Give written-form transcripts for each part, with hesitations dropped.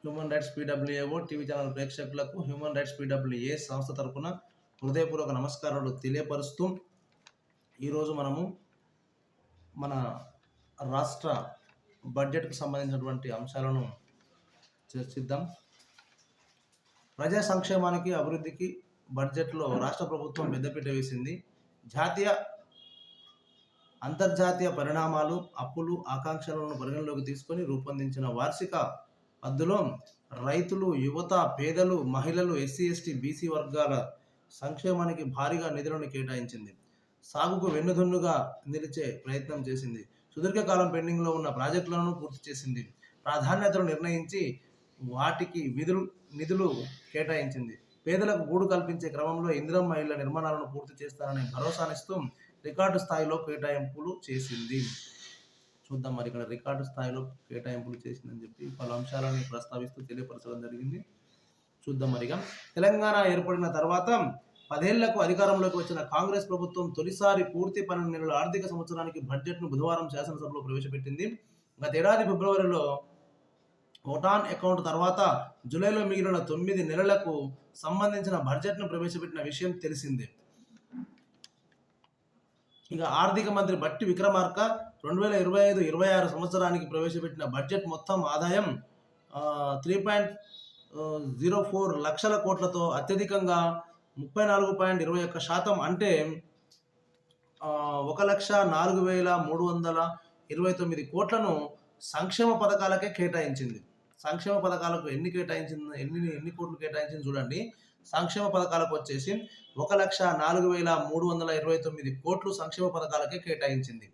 Human rights పీడబ్ల్యూఏఓ TV channel ప్రేక్షకులకు human rights PWA సంస్థ తరపున హృదయపూర్వక నమస్కారాలు తెలియపరుస్తూ ఈరోజు మనము మన రాష్ట్ర బడ్జెట్కు సంబంధించినటువంటి అంశాలను చర్చిద్దాం. ప్రజా సంక్షేమానికి అభివృద్ధికి బడ్జెట్లో రాష్ట్ర ప్రభుత్వం పెద్దపీట వేసింది. జాతీయ అంతర్జాతీయ పరిణామాలు, అప్పులు, ఆకాంక్షలను పరిగణలోకి తీసుకొని రూపొందించిన వార్షిక అందులో రైతులు, యువత, పేదలు, మహిళలు, ఎస్సీ, ఎస్టీ, బీసీ వర్గాల సంక్షేమానికి భారీగా నిధులను కేటాయించింది. సాగుకు వెన్నుదన్నుగా నిలిచే ప్రయత్నం చేసింది. సుదీర్ఘకాలం పెండింగ్లో ఉన్న ప్రాజెక్టులను పూర్తి చేసింది. ప్రాధాన్యతలు నిర్ణయించి వాటికి నిధులు కేటాయించింది. పేదలకు గూడు కల్పించే క్రమంలో ఇందిరమ్మ ఇళ్ల నిర్మాణాలను పూర్తి చేస్తారని భరోసానిస్తూ రికార్డు స్థాయిలో కేటాయింపులు చేసింది. చూద్దాం మరి ఇక్కడ రికార్డు స్థాయిలో కేటాయింపులు చేసిందని చెప్పి పలు అంశాలను ప్రస్తావిస్తూ తెలియపరచడం జరిగింది. చూద్దాం మరిగా. తెలంగాణ ఏర్పడిన తర్వాత 10 ఏళ్లకు అధికారంలోకి వచ్చిన కాంగ్రెస్ ప్రభుత్వం తొలిసారి పూర్తి 12 నెలల ఆర్థిక సంవత్సరానికి బడ్జెట్ను బుధవారం శాసనసభలో ప్రవేశపెట్టింది. గతేడాది ఫిబ్రవరిలో ఓటాన్ అకౌంట్ తర్వాత జూలైలో మిగిలిన 9 నెలలకు సంబంధించిన బడ్జెట్ను ప్రవేశపెట్టిన విషయం తెలిసిందే. ఇక ఆర్థిక మంత్రి బట్టి విక్రమార్క 2025-26 సంవత్సరానికి ప్రవేశపెట్టిన బడ్జెట్ మొత్తం ఆదాయం 3.04 లక్షల కోట్లతో అత్యధికంగా 34.21% అంటే 1,04,329 కోట్లను సంక్షేమ పథకాలకే కేటాయించింది. సంక్షేమ పథకాలకు ఎన్ని కోట్లు కేటాయించింది చూడండి. సంక్షేమ పథకాలకు వచ్చేసి 1,04,329 కోట్లు సంక్షేమ పథకాలకే కేటాయించింది.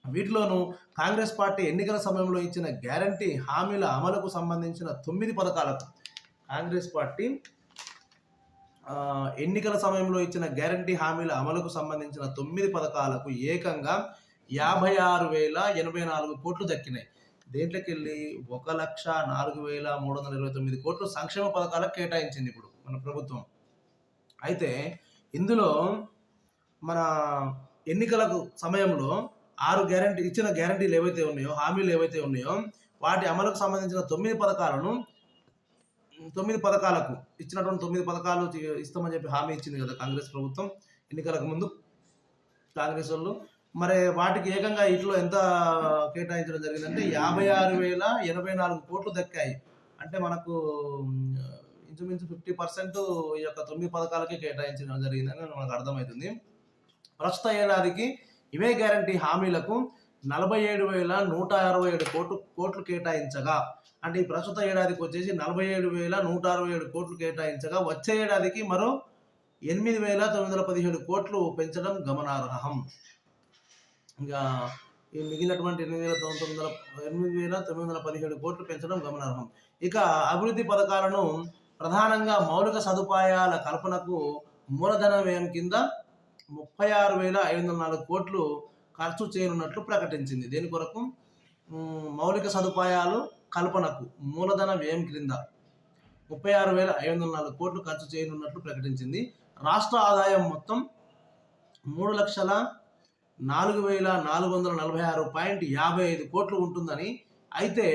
వీటిలోనూ కాంగ్రెస్ పార్టీ ఎన్నికల సమయంలో ఇచ్చిన గ్యారంటీ హామీల అమలుకు సంబంధించిన 9 పథకాలకు కాంగ్రెస్ పార్టీ ఎన్నికల సమయంలో ఇచ్చిన గ్యారంటీ హామీల అమలుకు సంబంధించిన 9 పథకాలకు ఏకంగా 56,084 కోట్లు దక్కినాయి. దేంట్లోకి వెళ్ళి 1,04,329 కోట్లు సంక్షేమ పథకాలకు కేటాయించింది ఇప్పుడు మన ప్రభుత్వం. అయితే ఇందులో మన ఎన్నికలకు సమయంలో 6 ఇచ్చిన గ్యారంటీలు ఏవైతే ఉన్నాయో, హామీలు ఏవైతే ఉన్నాయో వాటి అమలుకు సంబంధించిన 9 పథకాలకు ఇచ్చినటువంటి 9 పథకాలు ఇస్తామని చెప్పి హామీ ఇచ్చింది కదా కాంగ్రెస్ ప్రభుత్వం ఎన్నికలకు ముందు కాంగ్రెస్ వాళ్ళు. మరి వాటికి ఏకంగా ఇట్లో ఎంత కేటాయించడం జరిగిందంటే 56,084 కోట్లు దక్కాయి. అంటే మనకు ఇంచుమించు 50% ఈ యొక్క 9 పథకాలకే కేటాయించడం జరిగిందని మనకు అర్థమవుతుంది. ప్రస్తుత ఏడాదికి ఇవే గ్యారంటీ హామీలకు 47,167 కోట్లు కేటాయించగా, అంటే ఈ ప్రస్తుత ఏడాదికి వచ్చేసి 47,167 కోట్లు కేటాయించగా వచ్చే ఏడాదికి మరో 8,917 కోట్లు పెంచడం గమనార్హం. ఇంకా ఈ మిగిలినటువంటి 8,917 కోట్లు పెంచడం గమనార్హం. ఇక అభివృద్ధి పథకాలను ప్రధానంగా మౌలిక సదుపాయాల కల్పనకు మూలధన వ్యయం కింద 36,504 కోట్లు ఖర్చు చేయనున్నట్లు ప్రకటించింది. దేని కొరకు? మౌలిక సదుపాయాలు కల్పనకు మూలధన వ్యయం క్రింద 36,504 కోట్లు ఖర్చు చేయనున్నట్లు ప్రకటించింది. రాష్ట్ర ఆదాయం మొత్తం 3,04,446.55 కోట్లు ఉంటుందని, అయితే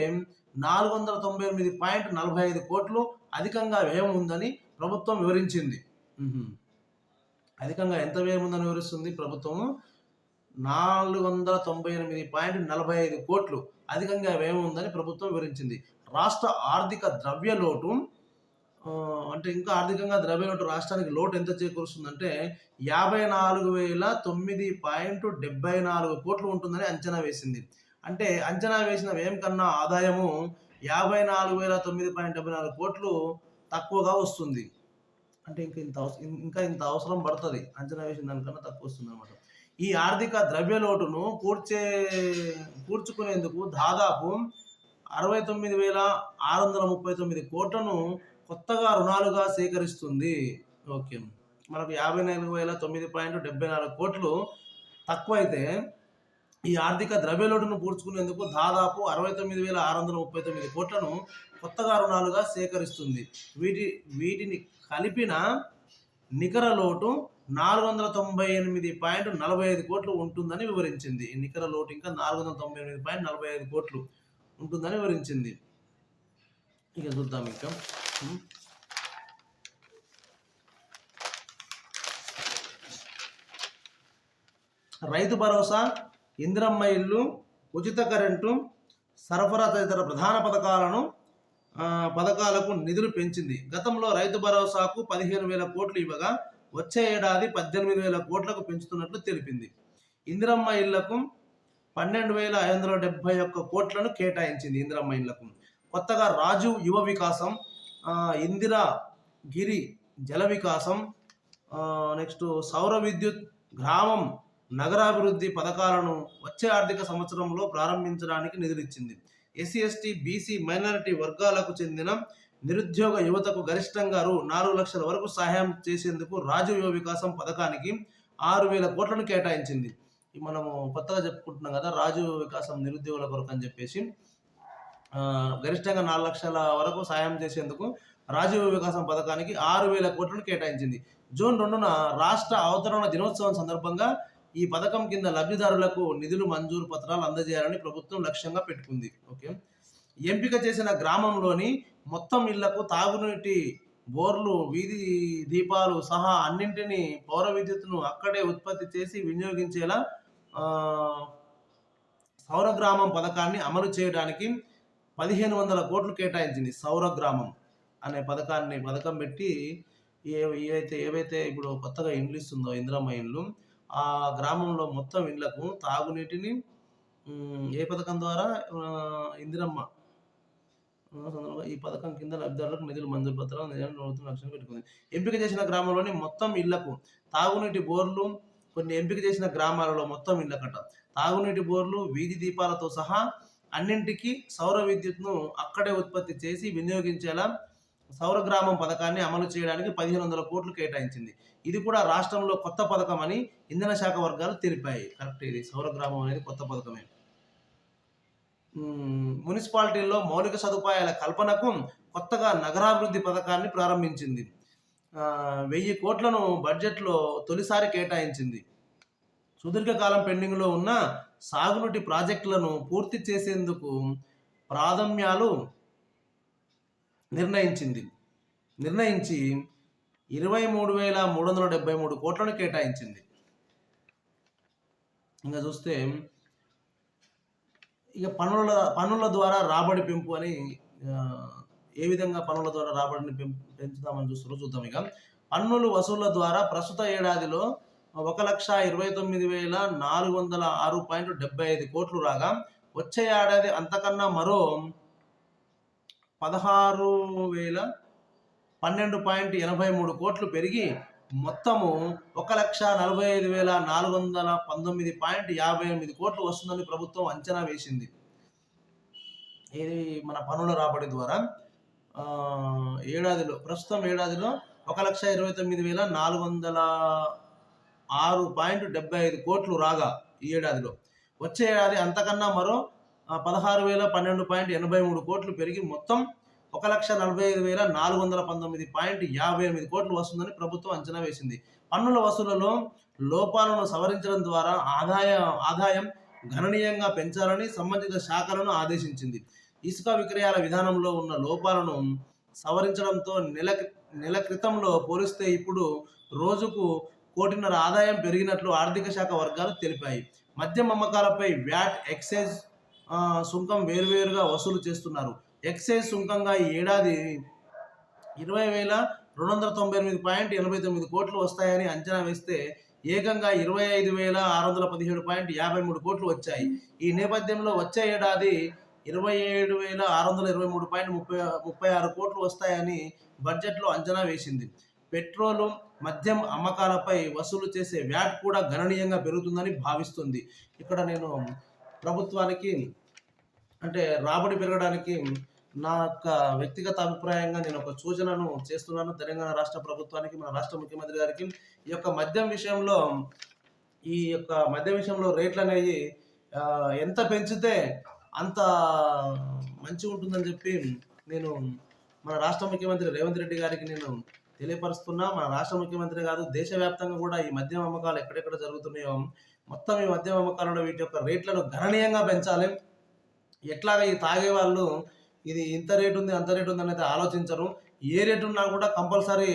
498.45 కోట్లు అధికంగా వ్యయం ఉందని ప్రభుత్వం వివరించింది. అధికంగా ఎంత వ్యయం ఉందని వివరిస్తుంది ప్రభుత్వము? 498.45 కోట్లు అధికంగా వ్యయం ఉందని ప్రభుత్వం వివరించింది. రాష్ట్ర ఆర్థిక ద్రవ్యలోటు అంటే ఇంకా ఆర్థికంగా ద్రవ్యలోటు రాష్ట్రానికి లోటు ఎంత చేకూరుస్తుందంటే 54,974 కోట్లు ఉంటుందని అంచనా వేసింది. అంటే అంచనా వేసిన వ్యయం కన్నా ఆదాయము 54,009.74 కోట్లు తక్కువగా వస్తుంది. అంటే ఇంకా ఇంత అవసరం పడుతుంది, అంచనా వేసిన దానికన్నా తక్కువ వస్తుంది అనమాట. ఈ ఆర్థిక ద్రవ్యలోటును పూడ్చుకునేందుకు దాదాపు 69,639 కోట్లను కొత్తగా రుణాలుగా సేకరిస్తుంది. ఓకే, మనకు 54,009.74 కోట్లు తక్కువైతే ఈ ఆర్థిక ద్రవ్యలోటును పూడ్చుకునేందుకు దాదాపు 69,639 కోట్లను కొత్తగా రుణాలుగా సేకరిస్తుంది. వీటిని కలిపిన నికర లోటు 498.45 కోట్లు ఉంటుందని వివరించింది. నికర లోటు ఇంకా 498.45 కోట్లు ఉంటుందని వివరించింది. ఇక చూద్దాం ఇంకా. రైతు భరోసా, ఇందిరమ్మ ఇల్లు, ఉచిత కరెంటు సరఫరా తదితర ప్రధాన పథకాలకు నిధులు పెంచింది. గతంలో రైతు భరోసాకు 15,000 కోట్లు ఇవ్వగా వచ్చే ఏడాది 18,000 కోట్లకు పెంచుతున్నట్లు తెలిపింది. ఇందిరమ్మ ఇళ్లకు 12,571 కోట్లను కేటాయించింది. ఇందిరమ్మ ఇళ్లకు కొత్తగా రాజీవ్ యువ వికాసం, ఇందిరా గిరి జల వికాసం, నెక్స్ట్ సౌర విద్యుత్, గ్రామం నగరాభివృద్ధి పథకాలను వచ్చే ఆర్థిక సంవత్సరంలో ప్రారంభించడానికి నిధులిచ్చింది. ఎస్సీ ఎస్టీ బీసీ మైనారిటీ వర్గాలకు చెందిన నిరుద్యోగ యువతకు గరిష్టంగా 4 లక్షల వరకు సహాయం చేసేందుకు రాజీవ్ యువ వికాసం పథకానికి 6,000 కోట్లను కేటాయించింది. మనము కొత్తగా చెప్పుకుంటున్నాం కదా, రాజీవ్ వికాసం నిరుద్యోగుల కొరకు అని చెప్పేసి గరిష్టంగా 4 లక్షల వరకు సాయం చేసేందుకు రాజీవ్ వికాసం పథకానికి 6,000 కోట్లను కేటాయించింది. జూన్ 2న రాష్ట్ర అవతరణ దినోత్సవం సందర్భంగా ఈ పథకం కింద లబ్ధిదారులకు నిధులు మంజూరు పత్రాలు అందజేయాలని ప్రభుత్వం లక్ష్యంగా పెట్టుకుంది. ఓకే, ఎంపిక చేసిన గ్రామంలోని మొత్తం ఇళ్లకు తాగునీటి బోర్లు, వీధి దీపాలు సహా అన్నింటినీ పౌర విద్యుత్తును అక్కడే ఉత్పత్తి చేసి వినియోగించేలా సౌర గ్రామం పథకాన్ని అమలు చేయడానికి 1,500 కోట్లు కేటాయించింది. సౌర గ్రామం అనే పథకం పెట్టి ఏవైతే ఇప్పుడు కొత్తగా ఇండ్లు ఇస్తుందో ఇందిరమ్మ ఇండ్లు, ఆ గ్రామంలో మొత్తం ఇళ్లకు తాగునీటిని ఏ పథకం ద్వారా ఇందిరమ్మ ఈ పథకం కింద లబ్ధిదారులకు నిధులు మంజూరు పత్రాలు లక్ష్యం పెట్టుకుంది. ఎంపిక చేసిన గ్రామంలోని మొత్తం ఇళ్లకు తాగునీటి బోర్లు, కొన్ని ఎంపిక చేసిన గ్రామాలలో మొత్తం ఇళ్లకట తాగునీటి బోర్లు, వీధి దీపాలతో సహా అన్నింటికి సౌర విద్యుత్ను అక్కడే ఉత్పత్తి చేసి వినియోగించేలా సౌర గ్రామం పథకాన్ని అమలు చేయడానికి 1,500 కోట్లు కేటాయించింది. ఇది కూడా రాష్ట్రంలో కొత్త పథకం అని ఇంధన శాఖ వర్గాలు తెలిపాయి. కరెక్ట్, ఇది సౌర గ్రామం అనేది కొత్త పథకమే. మున్సిపాలిటీల్లో మౌలిక సదుపాయాల కల్పనకు కొత్తగా నగరాభివృద్ధి పథకాన్ని ప్రారంభించింది. 1,000 కోట్లను బడ్జెట్లో తొలిసారి కేటాయించింది. సుదీర్ఘకాలం పెండింగ్లో ఉన్న సాగునీటి ప్రాజెక్టులను పూర్తి చేసేందుకు ప్రాధాన్యాలు నిర్ణయించి 23,373 కోట్లను కేటాయించింది. ఇంకా చూస్తే ఇక పన్నుల ద్వారా రాబడి పెంపు అని ఏ విధంగా పన్నుల ద్వారా రాబడిని పెంచుతామని చూద్దాం. ఇక పన్నులు వసూళ్ల ద్వారా ప్రస్తుత ఏడాదిలో 1,20,406.75 కోట్లు రాగా వచ్చే ఏడాది అంతకన్నా మరో 16,012.83 కోట్లు పెరిగి మొత్తము 1,45,419.58 కోట్లు వస్తుందని ప్రభుత్వం అంచనా వేసింది. ఇది మన పన్నుల రాబడి ద్వారా ప్రస్తుతం ఏడాదిలో 1,29,406.75 కోట్లు రాగా ఈ ఏడాదిలో వచ్చే ఏడాది అంతకన్నా మరో 16,012.83 కోట్లు పెరిగి మొత్తం 1,45,419.58 కోట్లు వస్తుందని ప్రభుత్వం అంచనా వేసింది. పన్నుల వసూళ్లలో లోపాలను సవరించడం ద్వారా ఆదాయం గణనీయంగా పెంచాలని సంబంధిత శాఖలను ఆదేశించింది. ఇసుక విక్రయాల విధానంలో ఉన్న లోపాలను సవరించడంతో నెల క్రితంలో పోలిస్తే ఇప్పుడు రోజుకు 1.5 కోటి ఆదాయం పెరిగినట్లు ఆర్థిక శాఖ వర్గాలు తెలిపాయి. మద్యం అమ్మకాలపై వ్యాట్, ఎక్సైజ్ సుంకం వేర్వేరుగా వసూలు చేస్తున్నారు. ఎక్సైజ్ సుంకంగా ఈ ఏడాది 20,298.89 కోట్లు వస్తాయని అంచనా వేస్తే ఏకంగా 25,617.53 కోట్లు వచ్చాయి. ఈ నేపథ్యంలో వచ్చే ఏడాది 27,623.36 కోట్లు వస్తాయని బడ్జెట్లో అంచనా వేసింది. పెట్రోలు, మద్యం అమ్మకాలపై వసూలు చేసే వ్యాట్ కూడా గణనీయంగా పెరుగుతుందని భావిస్తుంది. ఇక్కడ నేను ప్రభుత్వానికి అంటే రాబడి పెరగడానికి నా యొక్క వ్యక్తిగత అభిప్రాయంగా నేను ఒక సూచనను చేస్తున్నాను. తెలంగాణ రాష్ట్ర ప్రభుత్వానికి, మన రాష్ట్ర ముఖ్యమంత్రి గారికి ఈ యొక్క మద్యం విషయంలో రేట్లు అనేవి ఎంత పెంచితే అంత మంచిగా ఉంటుందని చెప్పి నేను మన రాష్ట్ర ముఖ్యమంత్రి రేవంత్ రెడ్డి గారికి నేను తెలియపరుస్తున్నా. మన రాష్ట్ర ముఖ్యమంత్రి కాదు, దేశవ్యాప్తంగా కూడా ఈ మద్యం అమ్మకాలు ఎక్కడెక్కడ జరుగుతున్నాయో మొత్తం ఈ మద్యం అమ్మకాలలో వీటి యొక్క రేట్లను గణనీయంగా పెంచాలి. ఎట్లాగా ఈ తాగే వాళ్ళు ఇది ఇంత రేటు ఉంది అంత రేటు ఉంది అనేది ఆలోచించరు. ఏ రేటు ఉన్నా కూడా కంపల్సరీ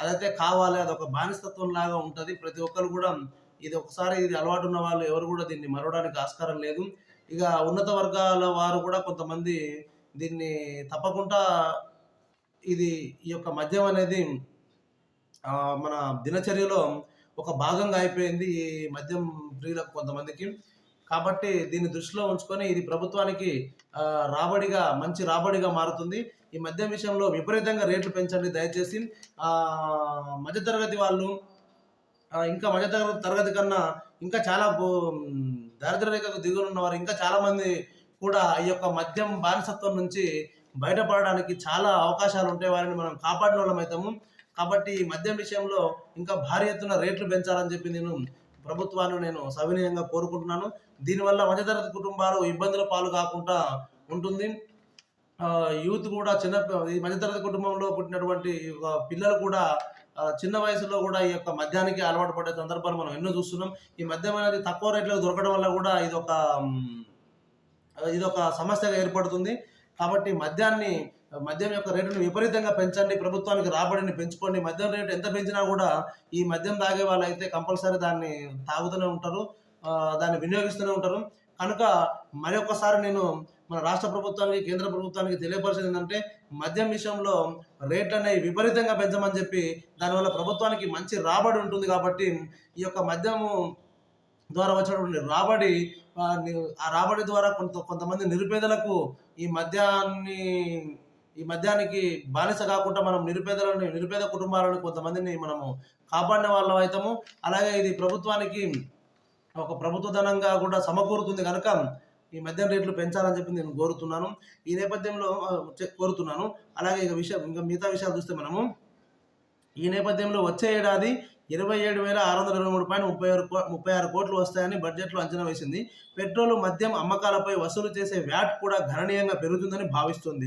అదైతే కావాలి. అదొక బానిసత్వం లాగా ఉంటుంది. ప్రతి ఒక్కరు కూడా ఇది ఒకసారి ఇది అలవాటు ఉన్న వాళ్ళు ఎవరు కూడా దీన్ని మరవడానికి ఆస్కారం లేదు. ఇక ఉన్నత వర్గాల వారు కూడా కొంతమంది దీన్ని తప్పకుండా ఇది ఈ యొక్క మద్యం అనేది మన దినచర్యలో ఒక భాగంగా అయిపోయింది ఈ మద్యం ప్రియులకు కొంతమందికి. కాబట్టి దీన్ని దృష్టిలో ఉంచుకొని ఇది ప్రభుత్వానికి రాబడిగా మంచి రాబడిగా మారుతుంది. ఈ మద్యం విషయంలో విపరీతంగా రేట్లు పెంచండి దయచేసి. మధ్యతరగతి వాళ్ళు ఇంకా మధ్యతరగతి తరగతి కన్నా ఇంకా చాలా దారిద్ర్య రేఖకు దిగువన ఉన్నవారు ఇంకా చాలామంది కూడా ఈ యొక్క మద్యం బానిసత్వం నుంచి బయటపడడానికి చాలా అవకాశాలు ఉంటాయి. వారిని మనం కాపాడిన వాళ్ళం అవుతాము. కాబట్టి ఈ మద్యం విషయంలో ఇంకా భారీ ఎత్తున రేట్లు పెంచాలని చెప్పి ప్రభుత్వాన్ని నేను సవినయంగా కోరుకుంటున్నాను. దీనివల్ల మధ్యతరగతి కుటుంబాలు ఇబ్బందుల పాలు కాకుండా ఉంటుంది. యూత్ కూడా ఈ మధ్యతరగతి కుటుంబంలో పుట్టినటువంటి పిల్లలు కూడా చిన్న వయసులో కూడా ఈ యొక్క మద్యానికి అలవాటు పడే సందర్భాలు మనం ఎన్నో చూస్తున్నాం. ఈ మద్యం అనేది తక్కువ రేట్లకు దొరకడం వల్ల కూడా ఇదొక సమస్యగా ఏర్పడుతుంది. కాబట్టి మద్యం యొక్క రేటును విపరీతంగా పెంచండి. ప్రభుత్వానికి రాబడిని పెంచుకోండి. మద్యం రేటు ఎంత పెంచినా కూడా ఈ మద్యం తాగే వాళ్ళు అయితే కంపల్సరీ దాన్ని తాగుతూనే ఉంటారు, దాన్ని వినియోగిస్తూనే ఉంటారు. కనుక మరొకసారి నేను మన రాష్ట్ర ప్రభుత్వానికి కేంద్ర ప్రభుత్వానికి తెలియపరిచేది ఏంటంటే మద్యం విషయంలో రేట్లు అనేవి విపరీతంగా పెంచమని చెప్పి దానివల్ల ప్రభుత్వానికి మంచి రాబడి ఉంటుంది. కాబట్టి ఈ యొక్క మద్యము ద్వారా వచ్చినటువంటి రాబడి ఆ రాబడి ద్వారా కొంతమంది నిరుపేదలకు ఈ మద్యానికి బానిస కాకుండా మనం నిరుపేద కుటుంబాలను కొంతమందిని మనము కాపాడిన వాళ్ళం అవుతాము. అలాగే ఇది ప్రభుత్వానికి ఒక ప్రభుత్వ ధనంగా కూడా సమకూరుతుంది. కనుక ఈ మద్యం రేట్లు పెంచాలని చెప్పి నేను కోరుతున్నాను. ఈ నేపథ్యంలో కోరుతున్నాను. అలాగే ఇంకా మిగతా విషయాలు చూస్తే మనము ఈ నేపథ్యంలో వచ్చే ఏడాది 27,623.36 కోట్లు వస్తాయని బడ్జెట్లో అంచనా వేసింది. పెట్రోలు మద్యం అమ్మకాలపై వసూలు చేసే వ్యాట్ కూడా గణనీయంగా పెరుగుతుందని భావిస్తోంది.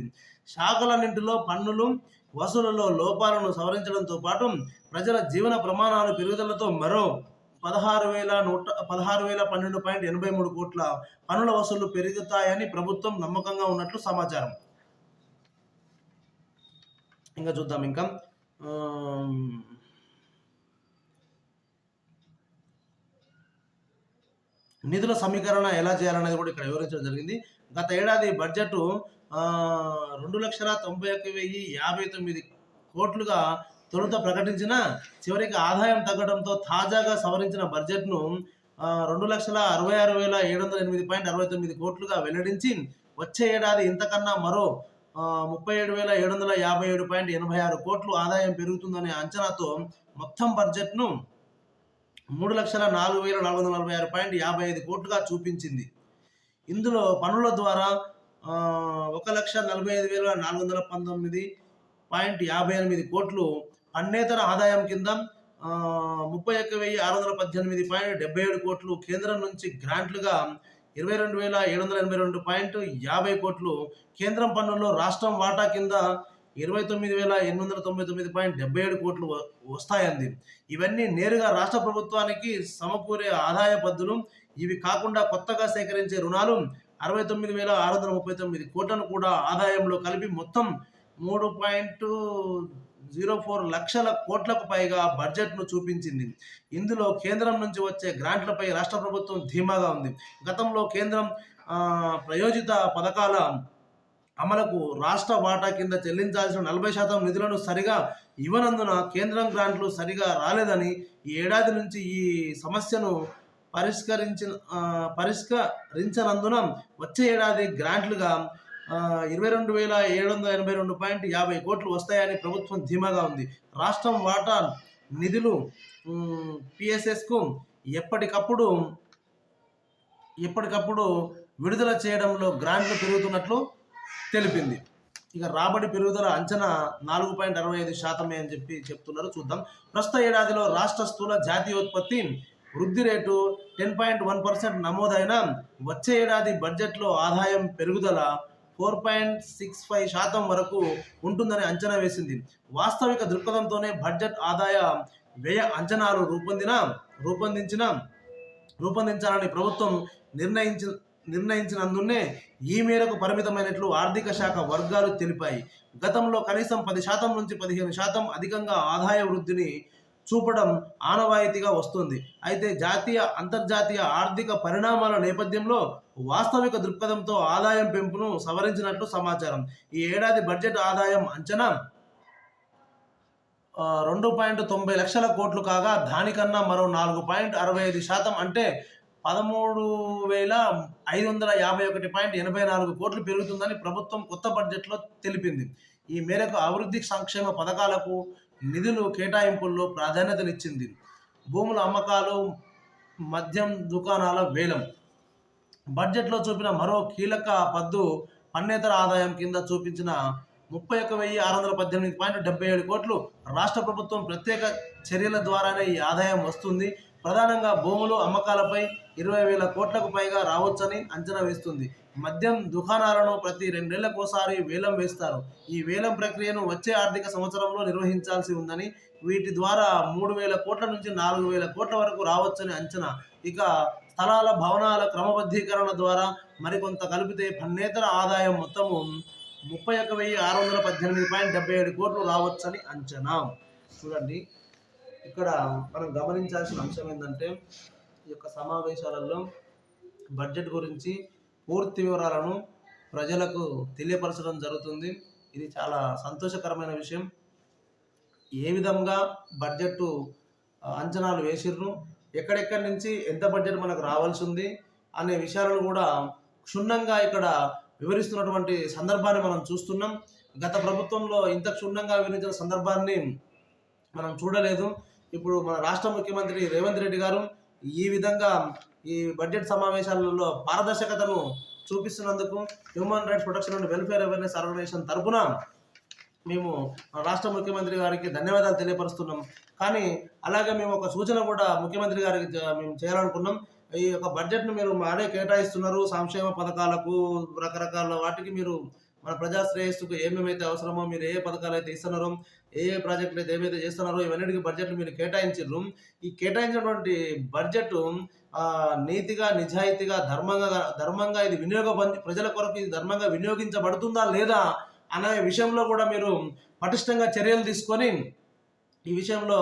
శాఖలన్నింటిలో పన్నులు వసూలులో లోపాలను సవరించడంతో పాటు ప్రజల జీవన ప్రమాణాలు పెరుగుదలతో మరో 16,012.83 కోట్ల పన్నుల వసూళ్లు పెరుగుతాయని ప్రభుత్వం నమ్మకంగా ఉన్నట్లు సమాచారం. ఇంకా చూద్దాం. ఇంకా నిధుల సమీకరణ ఎలా చేయాలనేది కూడా ఇక్కడ వివరించడం జరిగింది. గత ఏడాది బడ్జెట్ 2,91,059 కోట్లుగా తొలుత ప్రకటించిన చివరికి ఆదాయం తగ్గడంతో తాజాగా సవరించిన బడ్జెట్ను 2,66,708.69 కోట్లుగా వెల్లడించి వచ్చే ఏడాది ఇంతకన్నా మరో 37,757.86 కోట్లు ఆదాయం పెరుగుతుందనే అంచనాతో మొత్తం బడ్జెట్ను 3,04,446.55 కోట్లుగా చూపించింది. ఇందులో పన్నుల ద్వారా 1,45,419.58 కోట్లు, పన్నేతర ఆదాయం కింద 31,618.77 కోట్లు, కేంద్రం నుంచి గ్రాంట్లుగా 22,782.50 కోట్లు, కేంద్రం పన్నుల్లో రాష్ట్రం వాటా కింద 29,899.77 కోట్లు వస్తాయంది. ఇవన్నీ నేరుగా రాష్ట్ర ప్రభుత్వానికి సమకూరే ఆదాయ పద్దులు. ఇవి కాకుండా కొత్తగా సేకరించే రుణాలు 69,639 కోట్లను కూడా ఆదాయంలో కలిపి మొత్తం 3.04 లక్షల కోట్లకు పైగా బడ్జెట్ను చూపించింది. ఇందులో కేంద్రం నుంచి వచ్చే గ్రాంట్లపై రాష్ట్ర ప్రభుత్వం ధీమాగా ఉంది. గతంలో కేంద్రం ప్రయోజిత పథకాల అమలుకు రాష్ట్ర వాటా కింద చెల్లించాల్సిన 40% నిధులను సరిగా ఇవ్వనందున కేంద్రం గ్రాంట్లు సరిగా రాలేదని ఈ ఏడాది నుంచి ఈ సమస్యను పరిష్కరించనందున వచ్చే ఏడాది గ్రాంట్లుగా 22,782.50 కోట్లు వస్తాయని ప్రభుత్వం ధీమాగా ఉంది. రాష్ట్రం వాటా నిధులు పిఎస్ఎస్కు ఎప్పటికప్పుడు విడుదల చేయడంలో గ్రాంట్లు పెరుగుతున్నట్లు తెలిపింది. ఇక రాబడి పెరుగుదల అంచనా 4.65% అని చెప్తున్నారు. చూద్దాం. ప్రస్తుత ఏడాదిలో రాష్ట్ర స్థూల జాతీయోత్పత్తి వృద్ధి రేటు 10.1% నమోదైన వచ్చే ఏడాది బడ్జెట్లో ఆదాయం పెరుగుదల 4.65% వరకు ఉంటుందని అంచనా వేసింది. వాస్తవిక దృక్పథంతోనే బడ్జెట్ ఆదాయ వ్యయ అంచనాలు రూపొందించాలని ప్రభుత్వం నిర్ణయించినందునే ఈ మేరకు పరిమితమైనట్లు ఆర్థిక శాఖ వర్గాలు తెలిపాయి. గతంలో కనీసం 10% నుంచి 15% అధికంగా ఆదాయ వృద్ధిని చూపడం ఆనవాయితీగా వస్తుంది. అయితే జాతీయ, అంతర్జాతీయ ఆర్థిక పరిణామాల నేపథ్యంలో వాస్తవిక దృక్పథంతో ఆదాయం పెంపును సవరించినట్లు సమాచారం. ఈ ఏడాది బడ్జెట్ ఆదాయం అంచనా 2.90 లక్షల కోట్లు కాగా దానికన్నా మరో 4.65% అంటే 13,551.84 కోట్లు పెరుగుతుందని ప్రభుత్వం కొత్త బడ్జెట్లో తెలిపింది. ఈ మేరకు అభివృద్ధి సంక్షేమ పథకాలకు నిధులు కేటాయింపుల్లో ప్రాధాన్యతనిచ్చింది. భూముల అమ్మకాలు, మద్యం దుకాణాల వేలం బడ్జెట్లో చూపిన మరో కీలక పద్దు పన్నేతర ఆదాయం కింద చూపించిన 31,618.77 కోట్లు. రాష్ట్ర ప్రభుత్వం ప్రత్యేక చర్యల ద్వారానే ఈ ఆదాయం వస్తుంది. ప్రధానంగా భూములు అమ్మకాలపై 20,000 కోట్లకు పైగా రావచ్చని అంచనా వేస్తుంది. మద్యం దుకాణాలను ప్రతి 2 ఏళ్లకోసారి వేలం వేస్తారు. ఈ వేలం ప్రక్రియను వచ్చే ఆర్థిక సంవత్సరంలో నిర్వహించాల్సి ఉందని, వీటి ద్వారా 3,000 కోట్ల నుంచి 4,000 కోట్ల వరకు రావచ్చని అంచనా. ఇక స్థలాల, భవనాల క్రమబద్ధీకరణ ద్వారా మరికొంత కలిపితే పన్నేతర ఆదాయం మొత్తము 31,618.77 కోట్లు రావచ్చని అంచనా. చూడండి, ఇక్కడ మనం గమనించాల్సిన అంశం ఏంటంటే, ఈ యొక్క సమావేశాలలో బడ్జెట్ గురించి పూర్తి వివరాలను ప్రజలకు తెలియపరచడం జరుగుతుంది. ఇది చాలా సంతోషకరమైన విషయం. ఏ విధంగా బడ్జెట్ అంచనాలు వేసిర్రు, ఎక్కడెక్కడి నుంచి ఎంత బడ్జెట్ మనకు రావాల్సి ఉంది అనే విషయాలను కూడా క్షుణ్ణంగా ఇక్కడ వివరిస్తున్నటువంటి సందర్భాన్ని మనం చూస్తున్నాం. గత ప్రభుత్వంలో ఇంత క్షుణ్ణంగా వివరించిన సందర్భాన్ని మనం చూడలేదు. ఇప్పుడు మన రాష్ట్ర ముఖ్యమంత్రి రేవంత్ రెడ్డి గారు ఈ విధంగా ఈ బడ్జెట్ సమావేశాలలో పారదర్శకతను చూపిస్తున్నందుకు human rights protection and welfare awareness organisation తరఫున మేము రాష్ట్ర ముఖ్యమంత్రి గారికి ధన్యవాదాలు తెలియపరుస్తున్నాం. కానీ అలాగే మేము ఒక సూచన కూడా ముఖ్యమంత్రి గారికి మేము చేయాలనుకున్నాం. ఈ యొక్క బడ్జెట్ను మీరు మాడే కేటాయిస్తున్నారు, సంక్షేమ పథకాలకు, రకరకాల వాటికి మీరు మన ప్రజా శ్రేయస్సుకు ఏమేమైతే అవసరమో, మీరు ఏ పథకాలు అయితే ఇస్తున్నారో, ఏ ప్రాజెక్టులు అయితే ఏమైతే చేస్తున్నారో, ఇవన్నిటికీ బడ్జెట్లు మీరు కేటాయించారు. ఈ కేటాయించినటువంటి బడ్జెట్ నీతిగా, నిజాయితీగా, ధర్మంగా ఇది ప్రజల కొరకు ఇది ధర్మంగా వినియోగించబడుతుందా లేదా అనే విషయంలో కూడా మీరు పటిష్టంగా చర్యలు తీసుకొని ఈ విషయంలో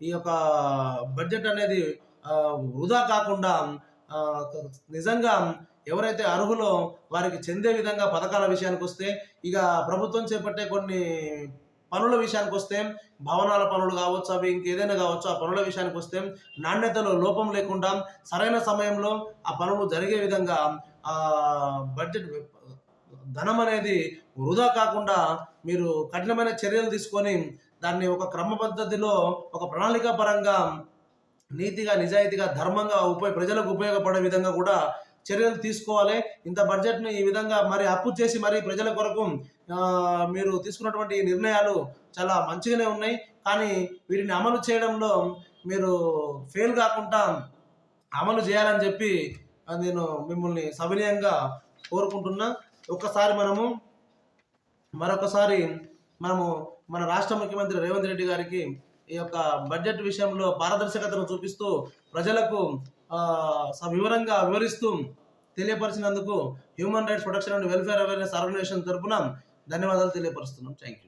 ఈ యొక్క బడ్జెట్ అనేది వృధా కాకుండా నిజంగా ఎవరైతే అర్హులో వారికి చెందే విధంగా పథకాల విషయానికి వస్తే, ఇక ప్రభుత్వం చేపట్టే కొన్ని పనుల విషయానికి వస్తే, భవనాల పనులు కావచ్చు, అవి ఇంకేదైనా కావచ్చు, ఆ పనుల విషయానికి వస్తే నాణ్యతలో లోపం లేకుండా సరైన సమయంలో ఆ పనులు జరిగే విధంగా బడ్జెట్ ధనం అనేది వృధా కాకుండా మీరు కఠినమైన చర్యలు తీసుకొని దాన్ని ఒక క్రమ పద్ధతిలో, ఒక ప్రణాళిక పరంగా నీతిగా, నిజాయితీగా, ధర్మంగా ప్రజలకు ఉపయోగపడే విధంగా కూడా చర్యలు తీసుకోవాలి. ఇంత బడ్జెట్ను ఈ విధంగా మరి అప్పు చేసి మరి ప్రజల కొరకు మీరు తీసుకున్నటువంటి నిర్ణయాలు చాలా మంచిగానే ఉన్నాయి. కానీ వీటిని అమలు చేయడంలో మీరు ఫెయిల్ కాకుండా అమలు చేయాలని చెప్పి నేను మిమ్మల్ని సవినయంగా కోరుకుంటున్నా. మరొకసారి మనము మన రాష్ట్ర ముఖ్యమంత్రి రేవంత్ రెడ్డి గారికి ఈ యొక్క బడ్జెట్ విషయంలో పారదర్శకతను చూపిస్తూ ప్రజలకు వివరంగా వివరిస్తూ తెలియపరిచినందుకు human rights protection and welfare awareness organisation తరఫున ధన్యవాదాలు తెలియపరుస్తున్నాం. Thank you.